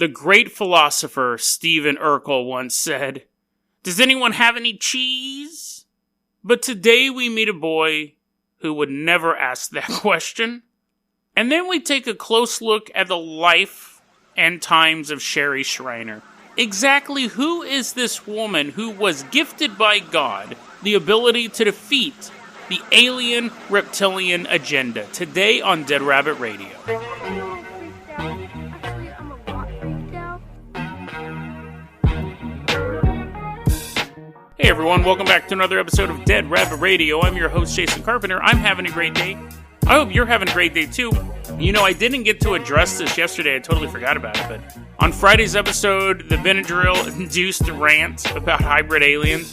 The great philosopher Stephen Urkel once said, "Does anyone have any cheese?" But today we meet a boy who would never ask that question. And then we take a close look at the life and times of Sherry Shriner. Exactly who is this woman who was gifted by God the ability to defeat the alien reptilian agenda? Today on Dead Rabbit Radio. Hey everyone, welcome back to another episode of Dead Rabbit Radio. I'm your host, Jason Carpenter. I'm having a great day. I hope you're having a great day too. You know, I didn't get to address this yesterday. I totally forgot about it, but on Friday's episode, the Benadryl-induced rant about hybrid aliens,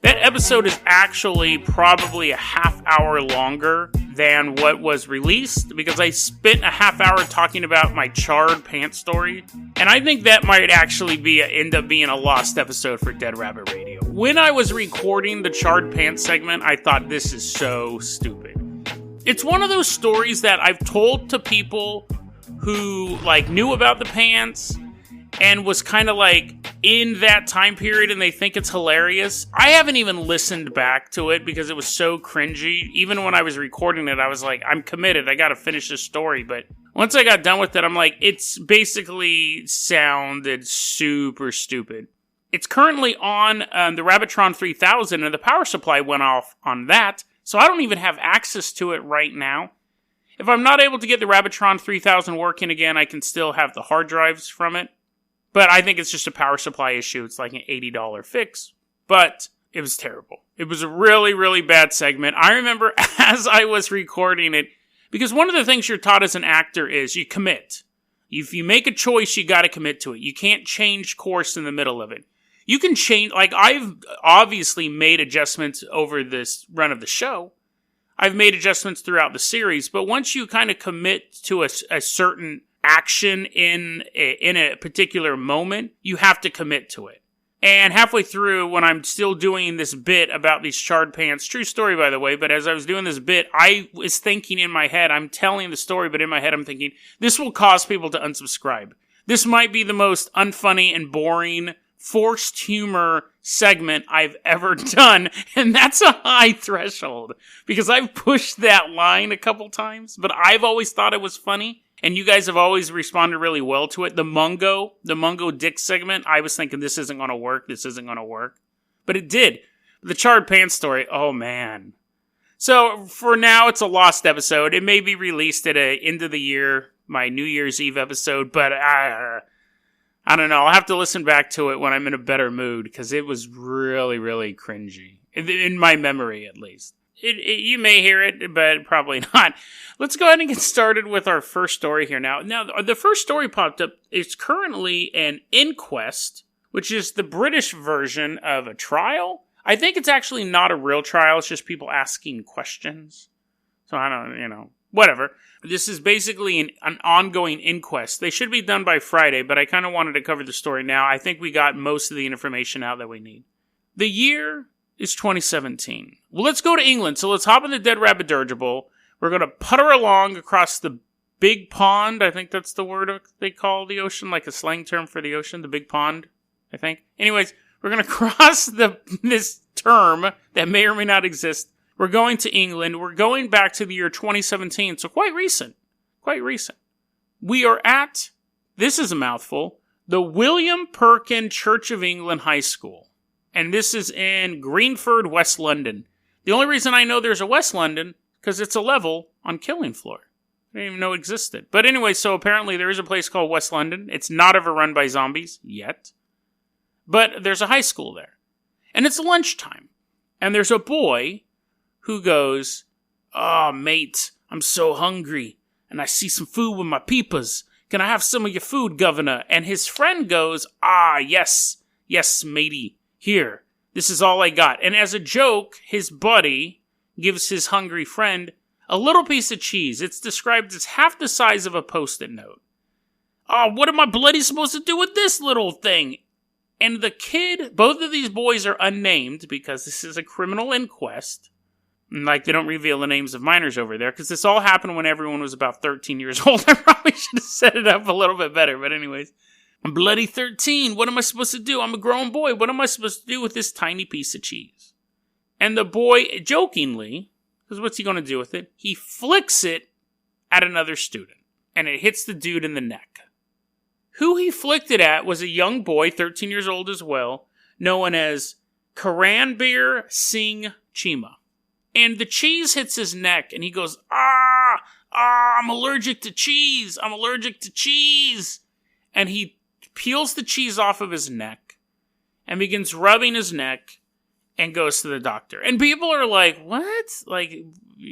that episode is actually probably a half hour longer than what was released, because I spent a half hour talking about my charred pants story, and I think that might actually end up being a lost episode for Dead Rabbit Radio. When I was recording the charred pants segment, I thought, this is so stupid. It's one of those stories that I've told to people who, knew about the pants and was kind of, in that time period, and they think it's hilarious. I haven't even listened back to it because it was so cringy. Even when I was recording it, I was like, I'm committed. I gotta finish this story. But once I got done with it, I'm like, it's basically sounded super stupid. It's currently on the Rabbitron 3000, and the power supply went off on that, so I don't even have access to it right now. If I'm not able to get the Rabbitron 3000 working again, I can still have the hard drives from it. But I think it's just a power supply issue. It's like an $80 fix. But it was terrible. It was a really, really bad segment. I remember as I was recording it, because one of the things you're taught as an actor is you commit. If you make a choice, you got to commit to it. You can't change course in the middle of it. You can change, I've obviously made adjustments over this run of the show. I've made adjustments throughout the series, but once you kind of commit to a certain action in a particular moment, you have to commit to it. And halfway through, when I'm still doing this bit about these charred pants, true story by the way, but as I was doing this bit, I was thinking in my head, I'm telling the story, but in my head I'm thinking, this will cause people to unsubscribe. This might be the most unfunny and boring forced humor segment I've ever done, and that's a high threshold, because I've pushed that line a couple times, but I've always thought it was funny, and you guys have always responded really well to it. The Mungo Dick segment, I was thinking, this isn't going to work, but it did. The charred pants story, oh man. So, for now, it's a lost episode. It may be released at a end of the year, my New Year's Eve episode, but I don't know. I'll have to listen back to it when I'm in a better mood, because it was really, really cringy. In my memory, at least. You may hear it, but probably not. Let's go ahead and get started with our first story here now. Now, the first story popped up. It's currently an inquest, which is the British version of a trial. I think it's actually not a real trial. It's just people asking questions. So I don't, whatever. This is basically an ongoing inquest. They should be done by Friday, but I kind of wanted to cover the story now. I think we got most of the information out that we need. The year is 2017. Well, let's go to England. So let's hop in the Dead Rabbit dirigible. We're going to putter along across the big pond. I think that's the word they call the ocean, like a slang term for the ocean, the big pond, I think. Anyways, we're going to cross this term that may or may not exist. We're going to England. We're going back to the year 2017, so quite recent. We are at, this is a mouthful, the William Perkin Church of England High School. And this is in Greenford, West London. The only reason I know there's a West London, because it's a level on Killing Floor. I didn't even know it existed. But anyway, so apparently there is a place called West London. It's not overrun by zombies, yet. But there's a high school there. And it's lunchtime. And there's a boy who goes, "Oh, mate, I'm so hungry, and I see some food with my peepers. Can I have some of your food, governor?" And his friend goes, "Ah, yes, matey. Here, this is all I got." And as a joke, his buddy gives his hungry friend a little piece of cheese. It's described as half the size of a Post-it note. "Oh, what am I bloody supposed to do with this little thing?" And the kid, both of these boys are unnamed because this is a criminal inquest. They don't reveal the names of minors over there, because this all happened when everyone was about 13 years old. I probably should have set it up a little bit better, but anyways. I'm bloody 13. What am I supposed to do? I'm a grown boy. What am I supposed to do with this tiny piece of cheese? And the boy, jokingly, because what's he going to do with it? He flicks it at another student, and it hits the dude in the neck. Who he flicked it at was a young boy, 13 years old as well, known as Karanbir Singh Chima. And the cheese hits his neck, and he goes, I'm allergic to cheese. I'm allergic to cheese. And he peels the cheese off of his neck and begins rubbing his neck and goes to the doctor. And people are like, what? Like,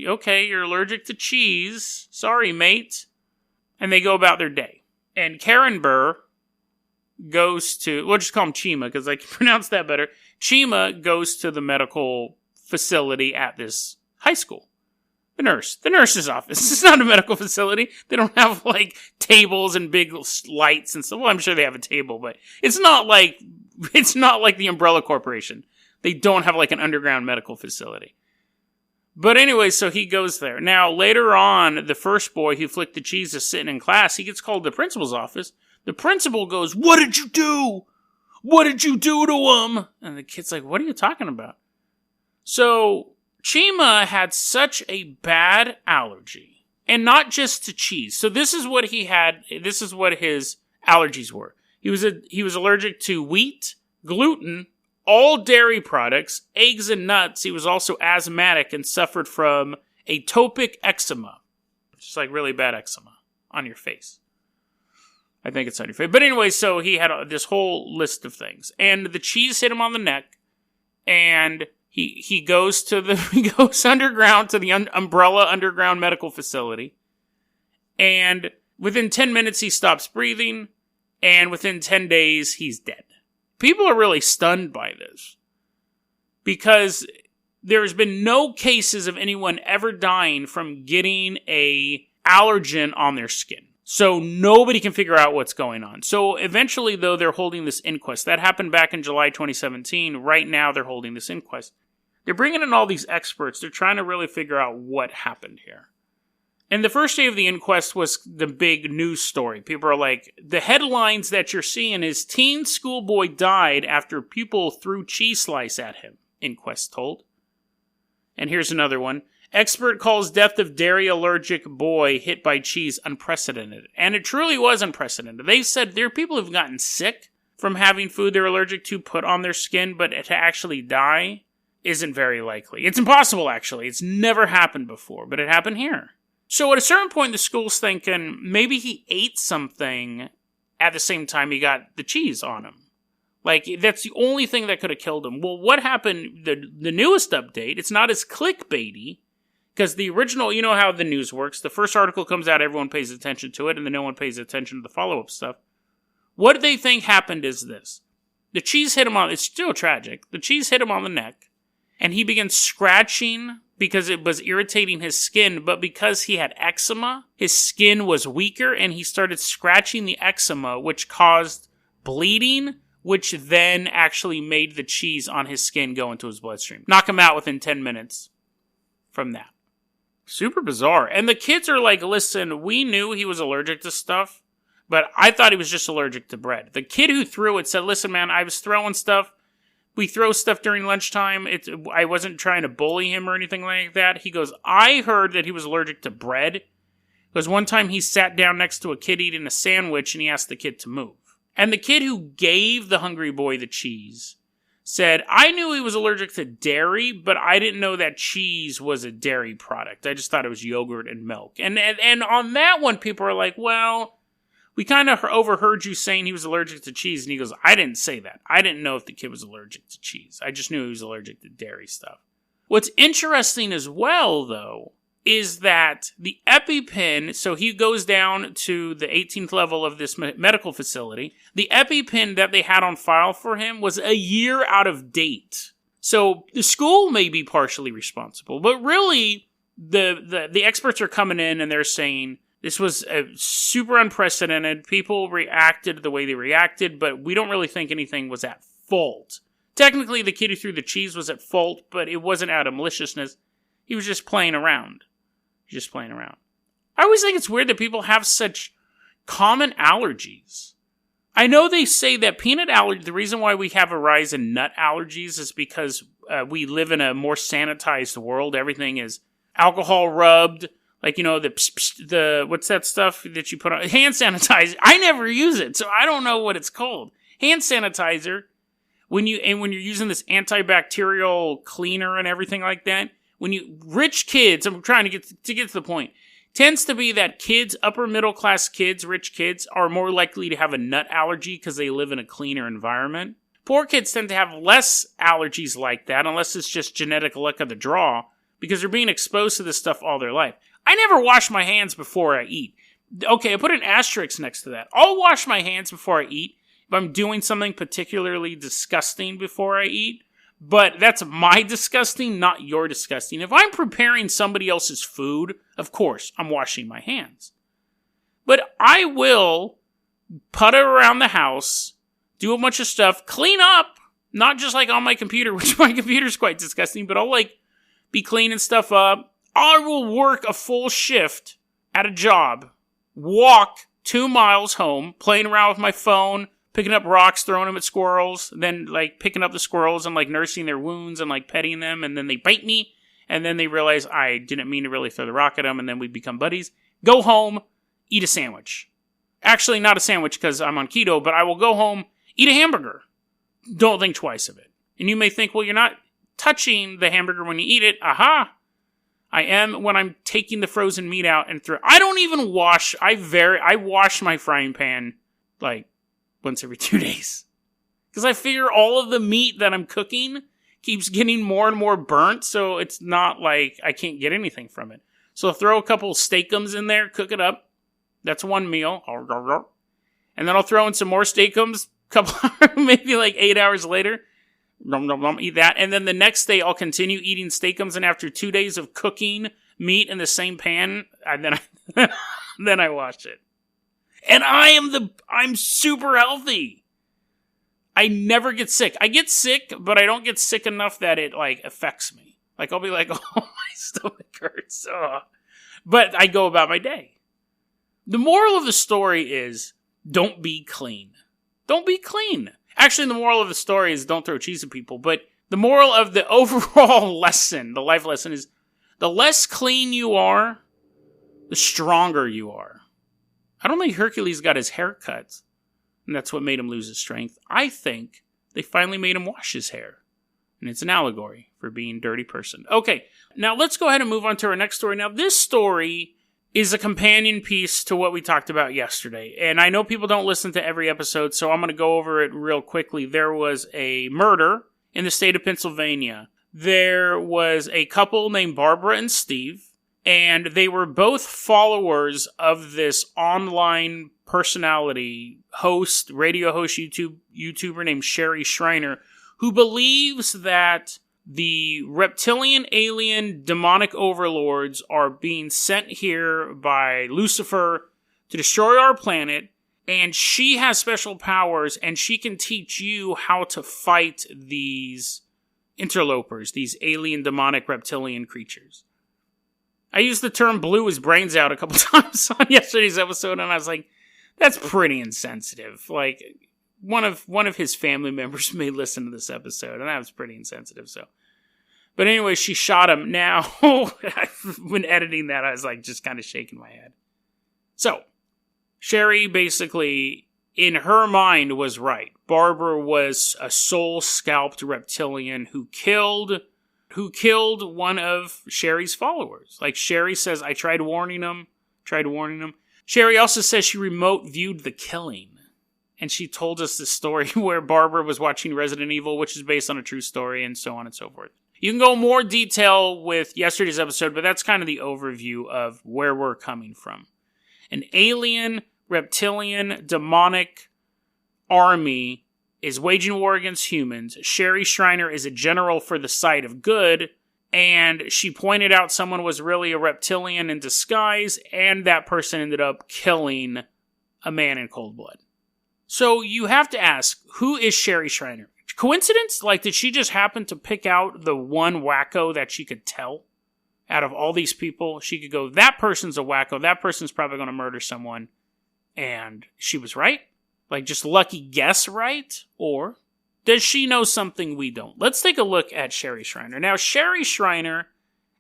okay, you're allergic to cheese. Sorry, mate. And they go about their day. And Karanbir goes to, we'll just call him Chima because I can pronounce that better. Chima goes to the medical facility at this high school. The nurse's office. It's not a medical facility. They don't have, like, tables and big lights and stuff. Well, I'm sure they have a table, but it's not like the Umbrella Corporation. They don't have, like, an underground medical facility. But anyway, so he goes there. Now, later on, the first boy who flicked the cheese is sitting in class. He gets called to the principal's office. The principal goes, "What did you do? What did you do to him?" And the kid's like, "What are you talking about?" So Chima had such a bad allergy, and not just to cheese. So this is what he had. This is what his allergies were. He was allergic to wheat, gluten, all dairy products, eggs, and nuts. He was also asthmatic and suffered from atopic eczema, just like really bad eczema on your face. I think it's on your face. But anyway, so he had this whole list of things, and the cheese hit him on the neck, and He goes underground to the Umbrella Underground Medical Facility, and within 10 minutes he stops breathing, and within 10 days he's dead. People are really stunned by this because there's been no cases of anyone ever dying from getting a allergen on their skin. So nobody can figure out what's going on. So eventually, though, they're holding this inquest. That happened back in July 2017. Right now, they're holding this inquest. They're bringing in all these experts. They're trying to really figure out what happened here. And the first day of the inquest was the big news story. People are like, the headlines that you're seeing is teen schoolboy died after pupil threw cheese slice at him, inquest told. And here's another one. Expert calls death of dairy-allergic boy hit by cheese unprecedented. And it truly was unprecedented. They said there are people who've gotten sick from having food they're allergic to put on their skin, but to actually die isn't very likely. It's impossible, actually. It's never happened before, but it happened here. So at a certain point, the school's thinking maybe he ate something at the same time he got the cheese on him. Like, that's the only thing that could have killed him. Well, what happened, the newest update, it's not as clickbaity, because the original, you know how the news works. The first article comes out, everyone pays attention to it, and then no one pays attention to the follow-up stuff. What they think happened is this. The cheese hit him on, it's still tragic, the cheese hit him on the neck, and he began scratching because it was irritating his skin, but because he had eczema, his skin was weaker, and he started scratching the eczema, which caused bleeding, which then actually made the cheese on his skin go into his bloodstream. Knock him out within 10 minutes from that. Super bizarre. And the kids are like, listen, we knew he was allergic to stuff, but I thought he was just allergic to bread. The kid who threw it said, listen, man, I was throwing stuff. We throw stuff during lunchtime. I wasn't trying to bully him or anything like that. He goes, I heard that he was allergic to bread. Because one time he sat down next to a kid eating a sandwich and he asked the kid to move. And the kid who gave the hungry boy the cheese said, I knew he was allergic to dairy, but I didn't know that cheese was a dairy product. I just thought it was yogurt and milk. And on that one, people are like, well, we kind of overheard you saying he was allergic to cheese. And he goes, I didn't say that. I didn't know if the kid was allergic to cheese. I just knew he was allergic to dairy stuff. What's interesting as well, though, is that the EpiPen, so he goes down to the 18th level of this medical facility. The EpiPen that they had on file for him was a year out of date. So the school may be partially responsible, but really the experts are coming in and they're saying this was super unprecedented. People reacted the way they reacted, but we don't really think anything was at fault. Technically, the kid who threw the cheese was at fault, but it wasn't out of maliciousness. He was just playing around. I always think it's weird that people have such common allergies. I know they say that peanut allergy, the reason why we have a rise in nut allergies is because we live in a more sanitized world. Everything is alcohol rubbed, like, the what's that stuff that you put on? Hand sanitizer. I never use it, so I don't know what it's called. Hand sanitizer. When you're using this antibacterial cleaner and everything like that, rich kids, I'm trying to get to the point, tends to be that kids, upper middle class kids, rich kids, are more likely to have a nut allergy because they live in a cleaner environment. Poor kids tend to have less allergies like that, unless it's just genetic luck of the draw, because they're being exposed to this stuff all their life. I never wash my hands before I eat. Okay, I put an asterisk next to that. I'll wash my hands before I eat if I'm doing something particularly disgusting before I eat. But that's my disgusting, not your disgusting. If I'm preparing somebody else's food, of course, I'm washing my hands. But I will putter around the house, do a bunch of stuff, clean up, not just like on my computer, which my computer's quite disgusting, but I'll be cleaning stuff up. I will work a full shift at a job, walk 2 miles home, playing around with my phone, picking up rocks, throwing them at squirrels, then picking up the squirrels and nursing their wounds and petting them, and then they bite me, and then they realize I didn't mean to really throw the rock at them, and then we become buddies. Go home, eat a sandwich. Actually, not a sandwich because I'm on keto, but I will go home, eat a hamburger. Don't think twice of it. And you may think, well, you're not touching the hamburger when you eat it. Aha! I am when I'm taking the frozen meat out and throw. I don't even wash. I wash my frying pan once every 2 days. Because I figure all of the meat that I'm cooking keeps getting more and more burnt, so it's not like I can't get anything from it. So I'll throw a couple steakums in there, cook it up. That's one meal. And then I'll throw in some more steakums, maybe 8 hours later. Eat that. And then the next day I'll continue eating steakums, and after 2 days of cooking meat in the same pan, then I wash it. And I'm super healthy. I never get sick. I get sick, but I don't get sick enough that it affects me. I'll be oh, my stomach hurts. Oh. But I go about my day. The moral of the story is don't be clean. Don't be clean. Actually, the moral of the story is don't throw cheese at people. But the moral of the overall lesson, the life lesson, is the less clean you are, the stronger you are. I don't think Hercules got his hair cut, and that's what made him lose his strength. I think they finally made him wash his hair. And it's an allegory for being a dirty person. Okay, now let's go ahead and move on to our next story. Now, this story is a companion piece to what we talked about yesterday. And I know people don't listen to every episode, so I'm going to go over it real quickly. There was a murder in the state of Pennsylvania. There was a couple named Barbara and Steve, and they were both followers of this online personality host, radio host, YouTuber named Sherry Shriner, who believes that the reptilian, alien, demonic overlords are being sent here by Lucifer to destroy our planet, and she has special powers, and she can teach you how to fight these interlopers, these alien, demonic, reptilian creatures. I used the term blew his brains out a couple times on yesterday's episode, and I was like, that's pretty insensitive. One of his family members may listen to this episode, and that was pretty insensitive, so. But anyway, she shot him. Now, when editing that, I was just kind of shaking my head. So, Sherry basically, in her mind, was right. Barbara was a soul-scalped reptilian who killed one of Sherry's followers. Sherry says, I tried warning him. Sherry also says she remote viewed the killing. And she told us this story where Barbara was watching Resident Evil, which is based on a true story, and so on and so forth. You can go more detail with yesterday's episode, but that's kind of the overview of where we're coming from. An alien, reptilian, demonic army is waging war against humans. Sherry Shriner is a general for the side of good, and she pointed out someone was really a reptilian in disguise, and that person ended up killing a man in cold blood. So you have to ask, who is Sherry Shriner? Coincidence? Did she just happen to pick out the one wacko that she could tell? Out of all these people, she could go, that person's a wacko, that person's probably going to murder someone, and she was right? Like just lucky guess right? Or does she know something we don't? Let's take a look at Sherry Shriner. Now, Sherry Shriner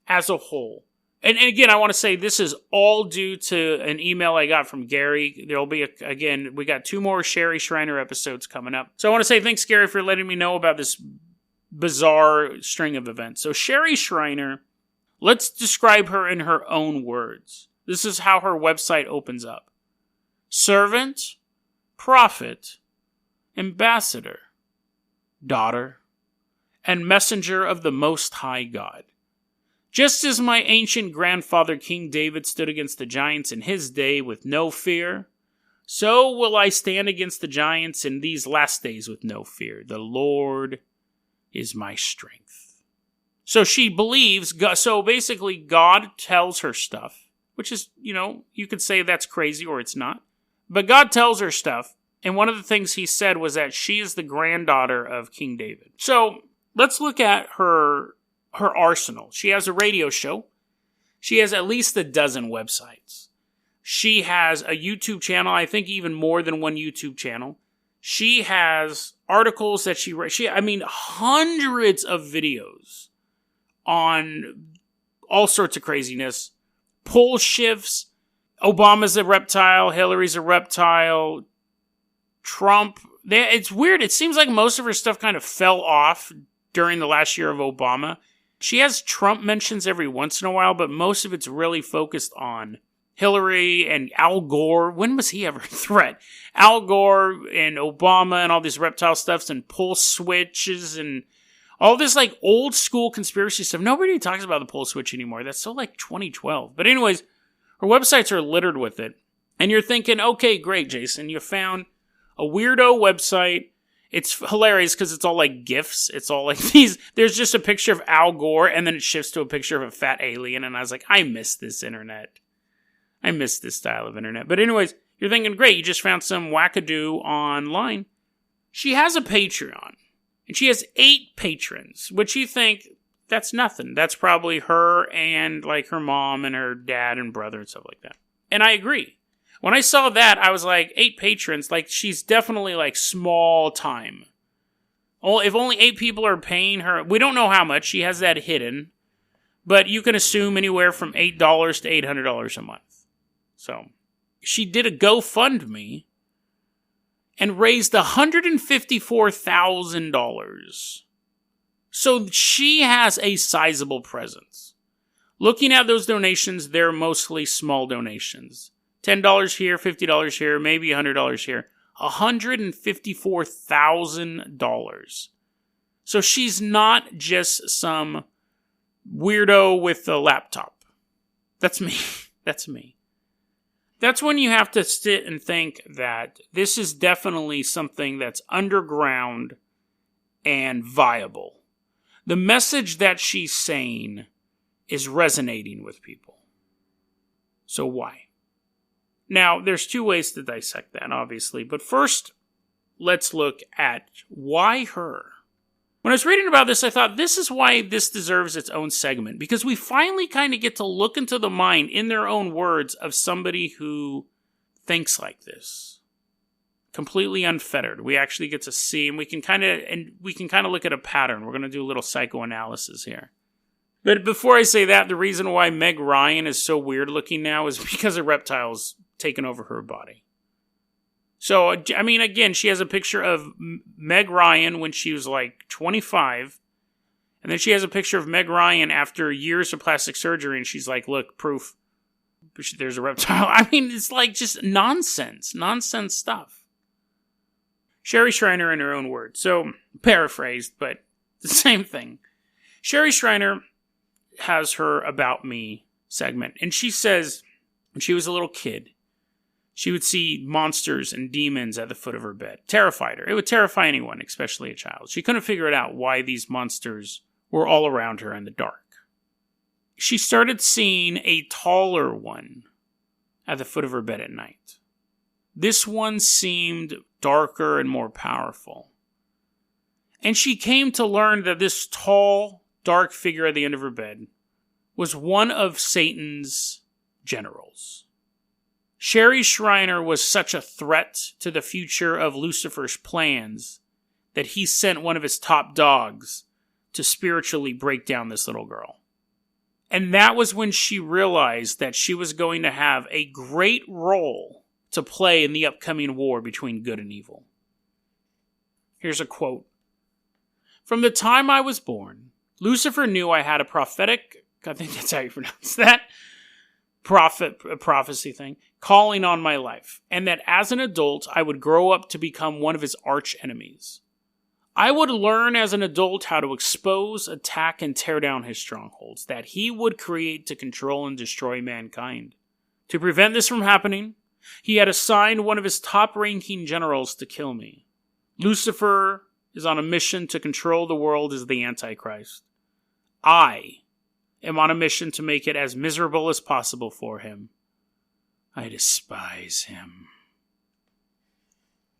as a whole, and again, I want to say this is all due to an email I got from Gary. There'll be, again, we got 2 more Sherry Shriner episodes coming up. So I want to say thanks, Gary, for letting me know about this bizarre string of events. So Sherry Shriner, let's describe her in her own words. This is how her website opens up. Servant, prophet, ambassador, daughter, and messenger of the Most High God. Just as my ancient grandfather King David stood against the giants in his day with no fear, so will I stand against the giants in these last days with no fear. The Lord is my strength. So she believes, so basically God tells her stuff, which is, you could say that's crazy or it's not. But God tells her stuff, and one of the things he said was that she is the granddaughter of King David. So let's look at her arsenal. She has a radio show. She has at least a dozen websites. She has a YouTube channel, I think even more than one YouTube channel. She has articles that she writes. Hundreds of videos on all sorts of craziness. Pole shifts. Obama's a reptile. Hillary's a reptile. Trump. It's weird. It seems like most of her stuff kind of fell off during the last year of Obama. She has Trump mentions every once in a while, but most of it's really focused on Hillary and Al Gore. When was he ever a threat? Al Gore and Obama and all these reptile stuffs and pole switches and all this like old school conspiracy stuff. Nobody talks about the pole switch anymore. That's so like 2012. But anyways, her websites are littered with it. And you're thinking, okay, great, Jason. You found a weirdo website. It's hilarious because it's all like GIFs. It's all like these. There's just a picture of Al Gore and then it shifts to a picture of a fat alien. And I was like, I miss this internet. I miss this style of internet. But anyways, you're thinking, great, you just found some wackadoo online. She has a Patreon. And she has 8 patrons, which you think, that's nothing. That's probably her and like her mom and her dad and brother and stuff like that. And I agree. When I saw that, I was like, 8 patrons, like she's definitely like small time. If only 8 people are paying her, we don't know how much, she has that hidden, but you can assume anywhere from $8 to $800 a month. So, she did a GoFundMe and raised $154,000. So she has a sizable presence. Looking at those donations, they're mostly small donations. $10 here, $50 here, maybe $100 here. $154,000. So she's not just some weirdo with a laptop. That's me. That's me. That's when you have to sit and think that this is definitely something that's underground and viable. The message that she's saying is resonating with people. So why? Now, there's 2 ways to dissect that, obviously. But first, let's look at why her. When I was reading about this, I thought this is why this deserves its own segment. Because we finally kind of get to look into the mind, in their own words, of somebody who thinks like this. Completely unfettered. We actually get to see, and we can kind of look at a pattern. We're going to do a little psychoanalysis here. But before I say that, the reason why Meg Ryan is so weird looking now is because a reptile's taken over her body. So, again, she has a picture of Meg Ryan when she was like 25. And then she has a picture of Meg Ryan after years of plastic surgery. And she's like, look, proof. There's a reptile. It's like just nonsense stuff. Sherry Shriner in her own words. So, paraphrased, but the same thing. Sherry Shriner has her About Me segment. And she says, when she was a little kid, she would see monsters and demons at the foot of her bed. Terrified her. It would terrify anyone, especially a child. She couldn't figure it out why these monsters were all around her in the dark. She started seeing a taller one at the foot of her bed at night. This one seemed darker and more powerful. And she came to learn that this tall, dark figure at the end of her bed was one of Satan's generals. Sherry Shriner was such a threat to the future of Lucifer's plans that he sent one of his top dogs to spiritually break down this little girl. And that was when she realized that she was going to have a great role to play in the upcoming war between good and evil. Here's a quote. "From the time I was born, Lucifer knew I had a prophetic, I think that's how you pronounce that, prophecy thing, calling on my life, and that as an adult, I would grow up to become one of his arch enemies. I would learn as an adult how to expose, attack, and tear down his strongholds that he would create to control and destroy mankind. To prevent this from happening, he had assigned one of his top-ranking generals to kill me. Lucifer is on a mission to control the world as the Antichrist. I am on a mission to make it as miserable as possible for him. I despise him."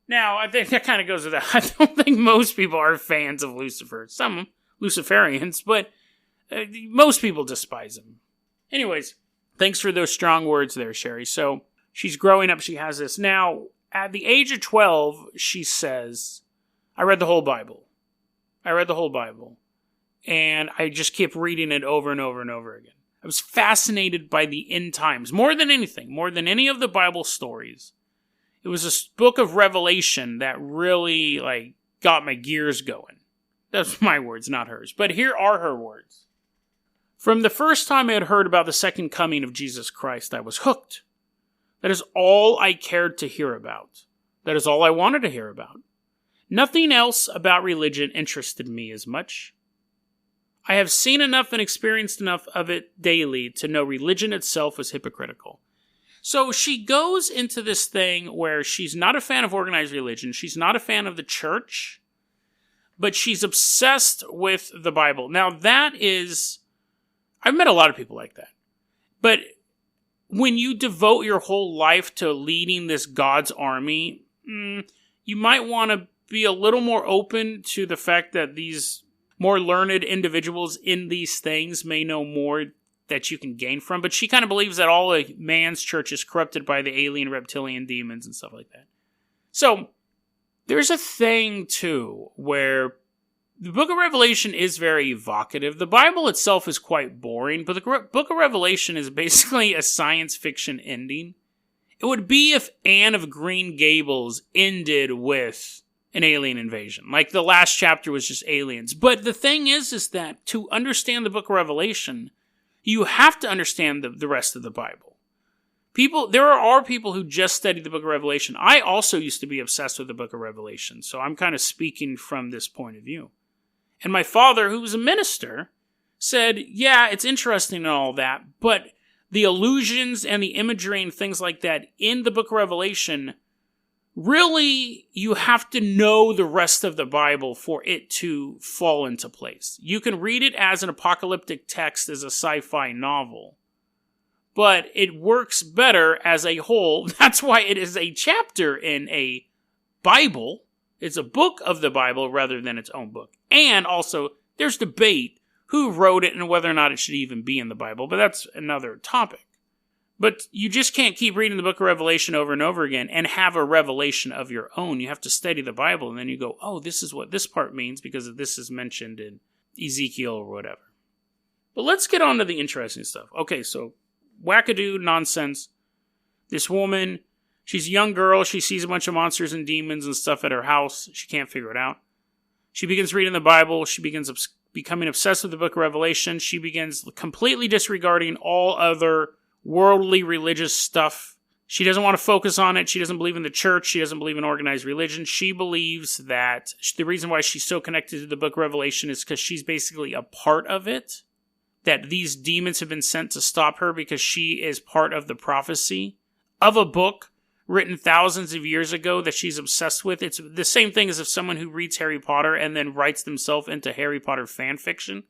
Now, I think that kind of goes with that. I don't think most people are fans of Lucifer. Some Luciferians, but most people despise him. Anyways, thanks for those strong words there, Sherry. So, she's growing up, she has this. Now, at the age of 12, she says, I read the whole Bible. And I just kept reading it over and over and over again. I was fascinated by the end times, more than anything, more than any of the Bible stories. It was a book of Revelation that really, got my gears going. That's my words, not hers. But here are her words. "From the first time I had heard about the second coming of Jesus Christ, I was hooked. That is all I cared to hear about. That is all I wanted to hear about. Nothing else about religion interested me as much. I have seen enough and experienced enough of it daily to know religion itself was hypocritical." So she goes into this thing where she's not a fan of organized religion, she's not a fan of the church, but she's obsessed with the Bible. Now that is, I've met a lot of people like that. But when you devote your whole life to leading this God's army, you might want to be a little more open to the fact that these more learned individuals in these things may know more that you can gain from. But she kind of believes that all a man's church is corrupted by the alien reptilian demons and stuff like that. So, there's a thing, too, where the book of Revelation is very evocative. The Bible itself is quite boring, but the book of Revelation is basically a science fiction ending. It would be if Anne of Green Gables ended with an alien invasion. Like the last chapter was just aliens. But the thing is that to understand the book of Revelation, you have to understand the rest of the Bible. There are people who just study the book of Revelation. I also used to be obsessed with the book of Revelation, so I'm kind of speaking from this point of view. And my father, who was a minister, said, yeah, it's interesting and all that, but the illusions and the imagery and things like that in the book of Revelation, really, you have to know the rest of the Bible for it to fall into place. You can read it as an apocalyptic text, as a sci-fi novel, but it works better as a whole. That's why it is a chapter in a Bible. It's a book of the Bible rather than its own book. And also, there's debate who wrote it and whether or not it should even be in the Bible, but that's another topic. But you just can't keep reading the book of Revelation over and over again and have a revelation of your own. You have to study the Bible, and then you go, oh, this is what this part means because this is mentioned in Ezekiel or whatever. But let's get on to the interesting stuff. Okay, so wackadoo nonsense. This woman, she's a young girl. She sees a bunch of monsters and demons and stuff at her house. She can't figure it out. She begins reading the Bible. She begins becoming obsessed with the book of Revelation. She begins completely disregarding all other worldly religious stuff. She doesn't want to focus on it. She doesn't believe in the church. She doesn't believe in organized religion. She believes that the reason why she's so connected to the book of Revelation is because she's basically a part of it. That these demons have been sent to stop her because she is part of the prophecy of a book written thousands of years ago that she's obsessed with. It's the same thing as if someone who reads Harry Potter and then writes themselves into Harry Potter fan fiction.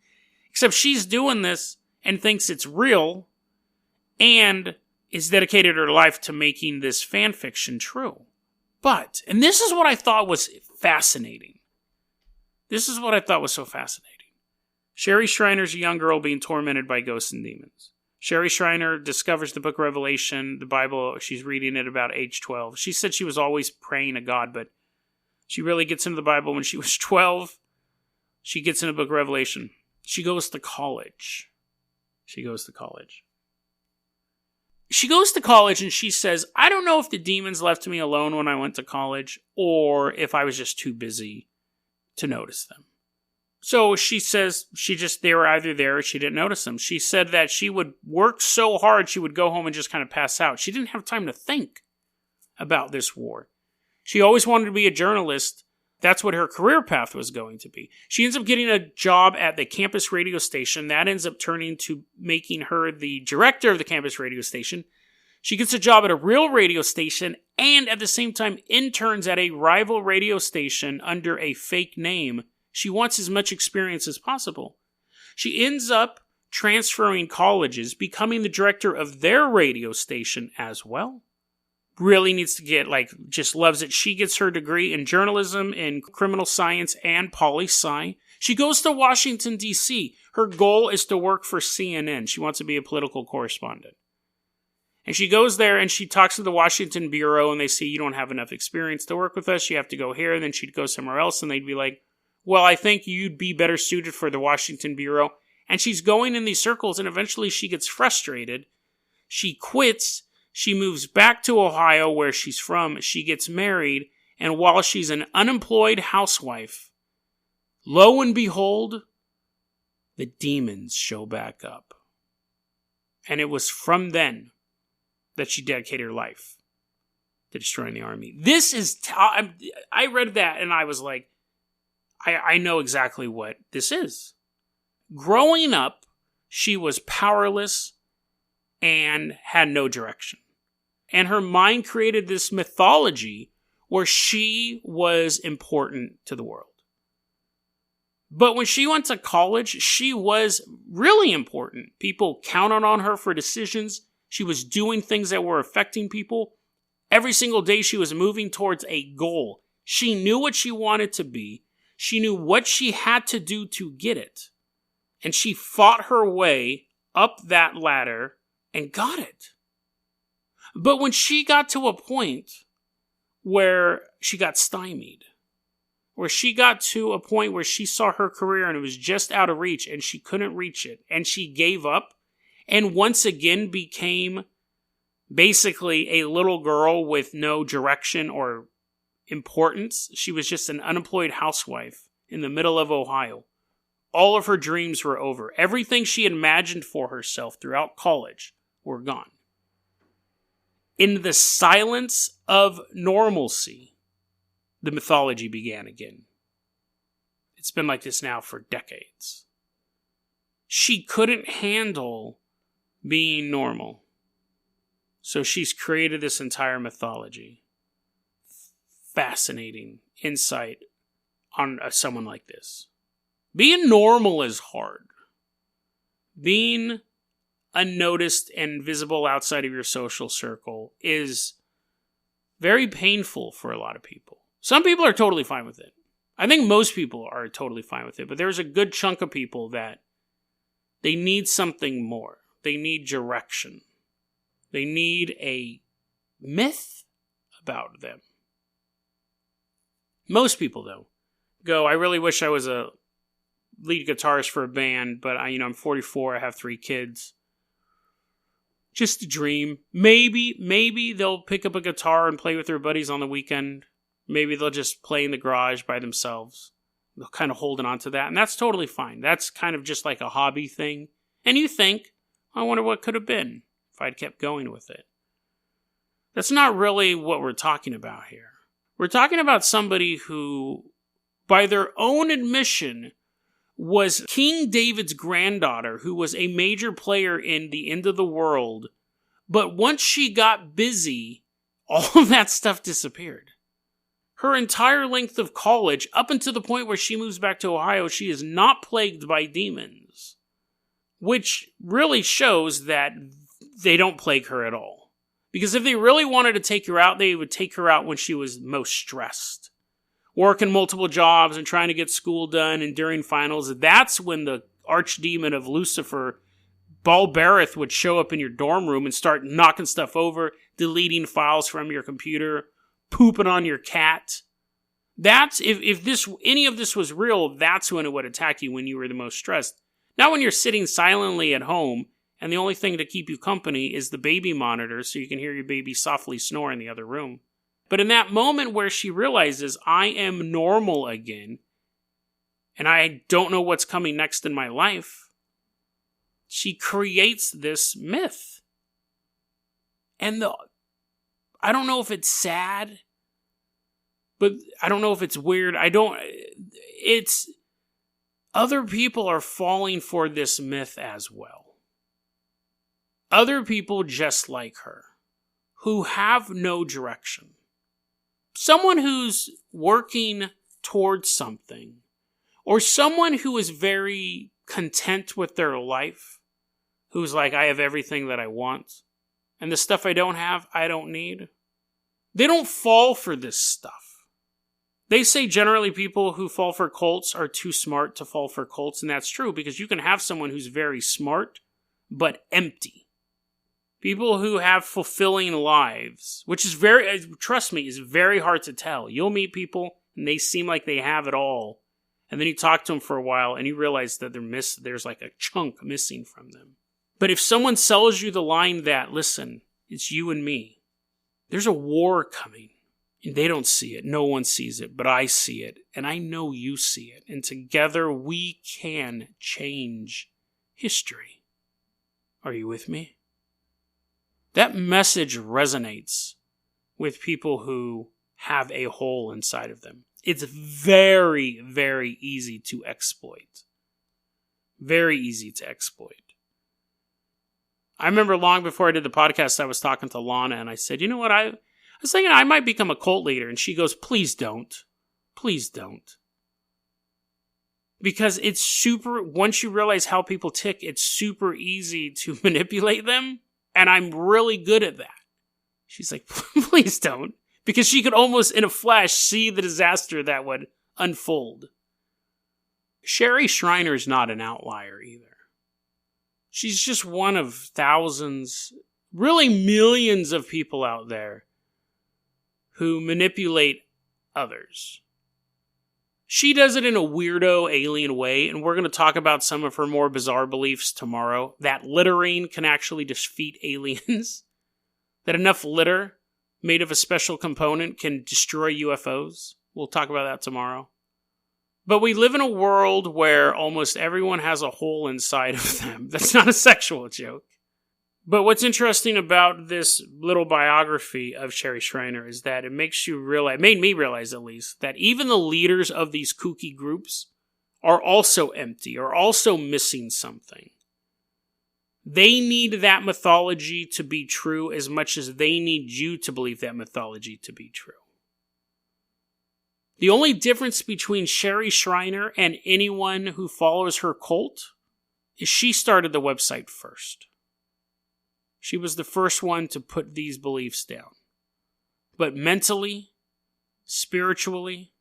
Except she's doing this and thinks it's real and is dedicated her life to making this fan fiction true. But, and this is what I thought was fascinating. This is what I thought was so fascinating. Sherry Shriner's a young girl being tormented by ghosts and demons. Sherry Shriner discovers the book of Revelation, the Bible. She's reading it about age 12. She said she was always praying to God, but she really gets into the Bible when she was 12. She gets into the book of Revelation. She goes to college. She goes to college and she says, I don't know if the demons left me alone when I went to college or if I was just too busy to notice them. So she says they were either there or she didn't notice them. She said that she would work so hard she would go home and just kind of pass out. She didn't have time to think about this war. She always wanted to be a journalist. That's what her career path was going to be. She ends up getting a job at the campus radio station. That ends up turning to making her the director of the campus radio station. She gets a job at a real radio station and at the same time interns at a rival radio station under a fake name. She wants as much experience as possible. She ends up transferring colleges, becoming the director of their radio station as well. Really needs to get, just loves it. She gets her degree in journalism, in criminal science, and poli-sci. She goes to Washington, D.C. Her goal is to work for CNN. She wants to be a political correspondent. And she goes there and she talks to the Washington Bureau and they say, you don't have enough experience to work with us. You have to go here. And then she'd go somewhere else and they'd be like, well, I think you'd be better suited for the Washington Bureau. And she's going in these circles and eventually she gets frustrated. She quits. She moves back to Ohio, where she's from. She gets married, and while she's an unemployed housewife, lo and behold, the demons show back up. And it was from then that she dedicated her life to destroying the army. This is... I read that, and I was like, I know exactly what this is. Growing up, she was powerless and had no direction. And her mind created this mythology where she was important to the world. But when she went to college, she was really important. People counted on her for decisions. She was doing things that were affecting people. Every single day she was moving towards a goal. She knew what she wanted to be. She knew what she had to do to get it. And she fought her way up that ladder and got it. But when she got to a point where she got stymied, where she got to a point where she saw her career and it was just out of reach and she couldn't reach it, and she gave up and once again became basically a little girl with no direction or importance. She was just an unemployed housewife in the middle of Ohio. All of her dreams were over. Everything she had imagined for herself throughout college were gone. In the silence of normalcy, the mythology began again. It's been like this now for decades. She couldn't handle being normal. So she's created this entire mythology. Fascinating insight on someone like this. Being normal is hard. Being unnoticed and visible outside of your social circle is very painful for a lot of people. Some people are totally fine with it. I think most people are totally fine with it, but there's a good chunk of people that they need something more. They need direction. They need a myth about them. Most people, though, I really wish I was a lead guitarist for a band, but I'm 44, I have 3 kids. Just a dream. Maybe they'll pick up a guitar and play with their buddies on the weekend. Maybe they'll just play in the garage by themselves. They're kind of holding on to that, and that's totally fine. That's kind of just like a hobby thing. And you think, I wonder what could have been if I'd kept going with it. That's not really what we're talking about here. We're talking about somebody who, by their own admission, was King David's granddaughter, who was a major player in the end of the world. But once she got busy, all of that stuff disappeared. Her entire length of college, up until the point where she moves back to Ohio, she is not plagued by demons. Which really shows that they don't plague her at all. Because if they really wanted to take her out, they would take her out when she was most stressed. Working multiple jobs and trying to get school done and during finals. That's when the archdemon of Lucifer Ball Barrett would show up in your dorm room and start knocking stuff over, deleting files from your computer, pooping on your cat. That's, if any of this was real, that's when it would attack you when you were the most stressed. Not when you're sitting silently at home and the only thing to keep you company is the baby monitor so you can hear your baby softly snore in the other room. But in that moment where she realizes I am normal again and I don't know what's coming next in my life, she creates this myth. And I don't know if it's sad, but I don't know if it's weird. Other people are falling for this myth as well. Other people just like her, who have no direction. Someone who's working towards something, or someone who is very content with their life, who's like, I have everything that I want, and the stuff I don't have, I don't need. They don't fall for this stuff. They say generally people who fall for cults are too smart to fall for cults, and that's true, because you can have someone who's very smart, but empty. People who have fulfilling lives, which is trust me, is very hard to tell. You'll meet people, and they seem like they have it all, and then you talk to them for a while, and you realize that there's like a chunk missing from them. But if someone sells you the line that, listen, it's you and me, there's a war coming, and they don't see it, no one sees it, but I see it, and I know you see it, and together we can change history. Are you with me? That message resonates with people who have a hole inside of them. It's very, very easy to exploit. Very easy to exploit. I remember long before I did the podcast, I was talking to Lana and I said, you know what, I was thinking I might become a cult leader. And she goes, please don't. Please don't. Because once you realize how people tick, it's super easy to manipulate them. And I'm really good at that. She's like, please don't. Because she could almost, in a flash, see the disaster that would unfold. Sherry Schreiner's not an outlier either. She's just one of thousands, really millions of people out there who manipulate others. She does it in a weirdo, alien way, and we're going to talk about some of her more bizarre beliefs tomorrow. That littering can actually defeat aliens. That enough litter made of a special component can destroy UFOs. We'll talk about that tomorrow. But we live in a world where almost everyone has a hole inside of them. That's not a sexual joke. But what's interesting about this little biography of Sherry Schreiner is that it made me realize at least, that even the leaders of these kooky groups are also empty, are also missing something. They need that mythology to be true as much as they need you to believe that mythology to be true. The only difference between Sherry Schreiner and anyone who follows her cult is she started the website first. She was the first one to put these beliefs down. But mentally, spiritually,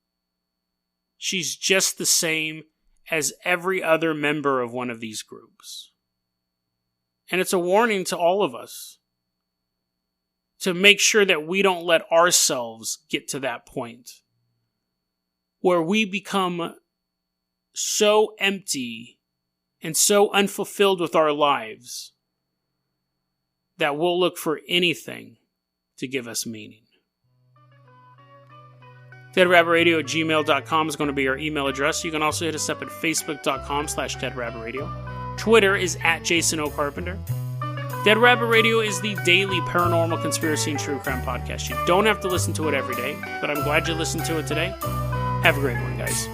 she's just the same as every other member of one of these groups. And it's a warning to all of us to make sure that we don't let ourselves get to that point where we become so empty and so unfulfilled with our lives that we'll look for anything to give us meaning. DeadRabbitRadio@gmail.com is going to be our email address. You can also hit us up at Facebook.com/DeadRabbitRadio. Twitter is @JasonOCarpenter. Dead Rabbit Radio is the daily paranormal conspiracy and true crime podcast. You don't have to listen to it every day, but I'm glad you listened to it today. Have a great one, guys.